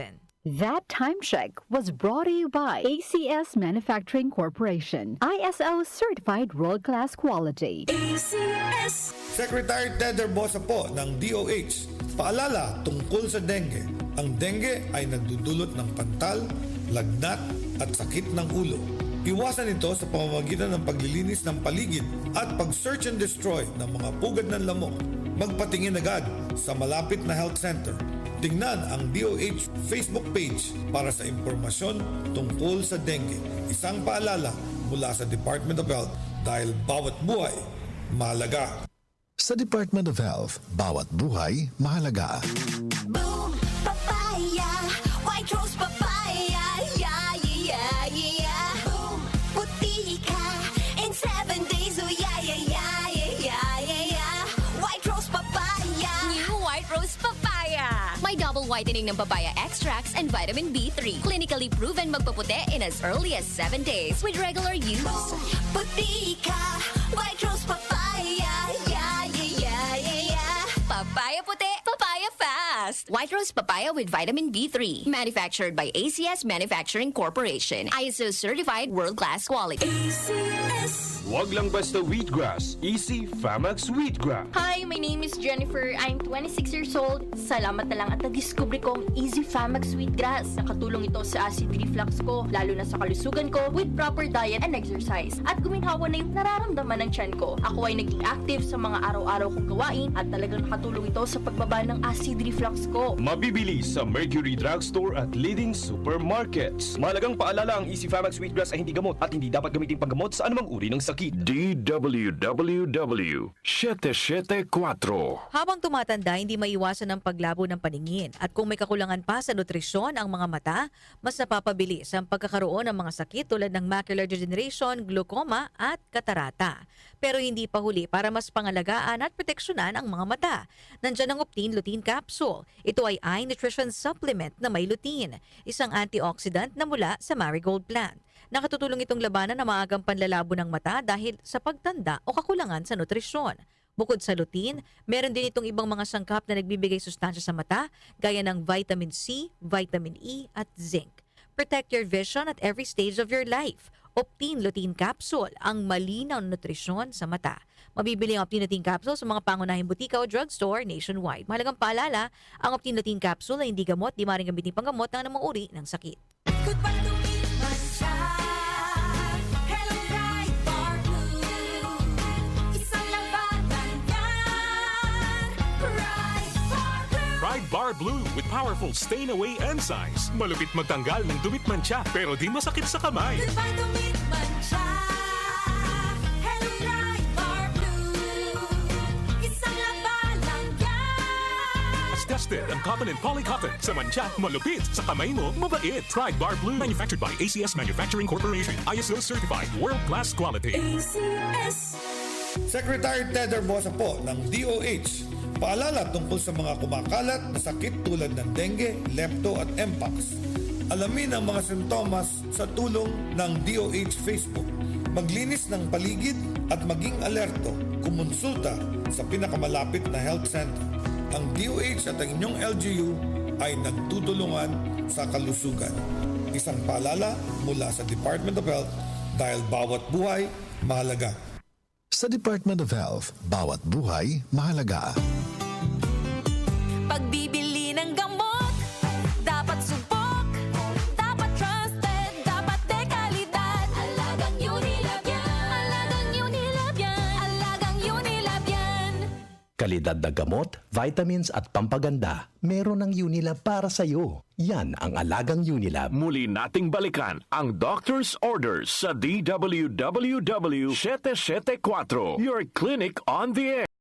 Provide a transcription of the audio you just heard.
happen. That time check was brought to you by ACS Manufacturing Corporation, ISO certified world-class quality. ACS. Secretary Ted Herbosa po ng DOH, paalala tungkol sa dengue. Ang dengue ay nagdudulot ng pantal, lagnat at sakit ng ulo. Iwasan ito sa pamamagitan ng paglilinis ng paligid at pag-search and destroy ng mga pugad ng lamok. Magpatingin agad sa malapit na health center. Tingnan ang DOH Facebook page para sa impormasyon tungkol sa dengue. Isang paalala mula sa Department of Health dahil bawat buhay mahalaga. Sa Department of Health, bawat buhay mahalaga. Boom, papaya, white rose papaya, yeah, yeah, yeah. Boom, puti ka in 7 days, oh yeah, yeah, yeah, yeah, yeah, yeah. White rose papaya. New White Rose Papaya. May double whitening ng papaya extracts and vitamin B3. Clinically proven magpaputi in as early as 7 days with regular use. Boom, puti ka, white rose papaya, yeah, yeah, yeah, yeah, yeah. Papaya puti, papaya fast. White Rose Papaya with vitamin B3. Manufactured by ACS Manufacturing Corporation. ISO certified world-class quality. ACS. Wag lang basta wheatgrass. Easy Famax Wheatgrass. Hi, my name is Jennifer. I'm 26 years old. Salamat na lang at na-discover ko ang Easy Famax Wheatgrass. Nakatulong ito sa acid reflux ko, lalo na sa kalusugan ko, with proper diet and exercise. At guminhawa na yung nararamdaman ng tiyan ko. Ako ay naging active sa mga araw-araw kong gawain at talagang nakatulong ito sa pagbaba ng acid reflux ko. Mabibili sa Mercury Drugstore at leading supermarkets. Mahalagang paalala, ang Easy Famax Wheatgrass ay hindi gamot at hindi dapat gamitin panggamot sa anumang uri ng sakit. DWWW 774. Habang tumatanda, hindi maiwasan ang paglabo ng paningin at kung may kakulangan pa sa nutrisyon ang mga mata, mas napapabilis ang pagkakaroon ng mga sakit tulad ng macular degeneration, glaucoma at katarata. Pero hindi pa huli para mas pangalagaan at proteksyonan ang mga mata. Nandiyan ang Optin Lutein Capsule. Ito ay eye nutrition supplement na may lutein, isang antioxidant na mula sa marigold plant. Nakatutulong itong labanan ang maagang panlalabo ng mata dahil sa pagtanda o kakulangan sa nutrisyon. Bukod sa lutein, meron din itong ibang mga sangkap na nagbibigay sustansya sa mata gaya ng vitamin C, vitamin E at zinc. Protect your vision at every stage of your life. Optin Lutein Capsule, ang malinaw na nutrisyon sa mata. Mabibili ang Optin Lutein Capsule sa mga pangunahing butika o drugstore nationwide. Mahalagang paalala, ang Optin Lutein Capsule ay hindi gamot, di maaaring gamitin panggamot ng anumang uri ng sakit. Goodbye to me, Mancha. Hello, Bright Bar Blue. Isang labanan yan. Bright Bar Blue. Pride Bar Blue with powerful stain-away enzymes. Malupit magtanggal ng dumit mancha pero di masakit sa kamay. Goodbye to me, Mancha. Hello, Bright Bar Blue. Isang labanan yan. As tested ang cotton and polycotton. Sa mancha, malupit. Sa kamay mo, mabait. Pride Bar Blue. Manufactured by ACS Manufacturing Corporation. ISO certified world-class quality. ACS. Secretary Ted Herbosa po ng DOH, paalala tungkol sa mga kumakalat na sakit tulad ng dengue, lepto at mpox. Alamin ang mga sintomas sa tulong ng DOH Facebook. Maglinis ng paligid at maging alerto. Kumonsulta sa pinakamalapit na health center. Ang DOH at ang inyong LGU ay nagtutulungan sa kalusugan. Isang paalala mula sa Department of Health dahil bawat buhay mahalaga. Sa Department of Health, bawat buhay mahalaga. Pagbibili ng gamot, dapat subok, dapat trusted, dapat dekalidad. Alagang Unilab yan. Alagang Unilab yan. Alagang Unilab yan. Kalidad na gamot, vitamins at pampaganda. Meron ng Unilab para sa'yo. Yan ang alagang Unilab. Muli nating balikan ang doctor's orders sa DWWW 774. Your clinic on the air.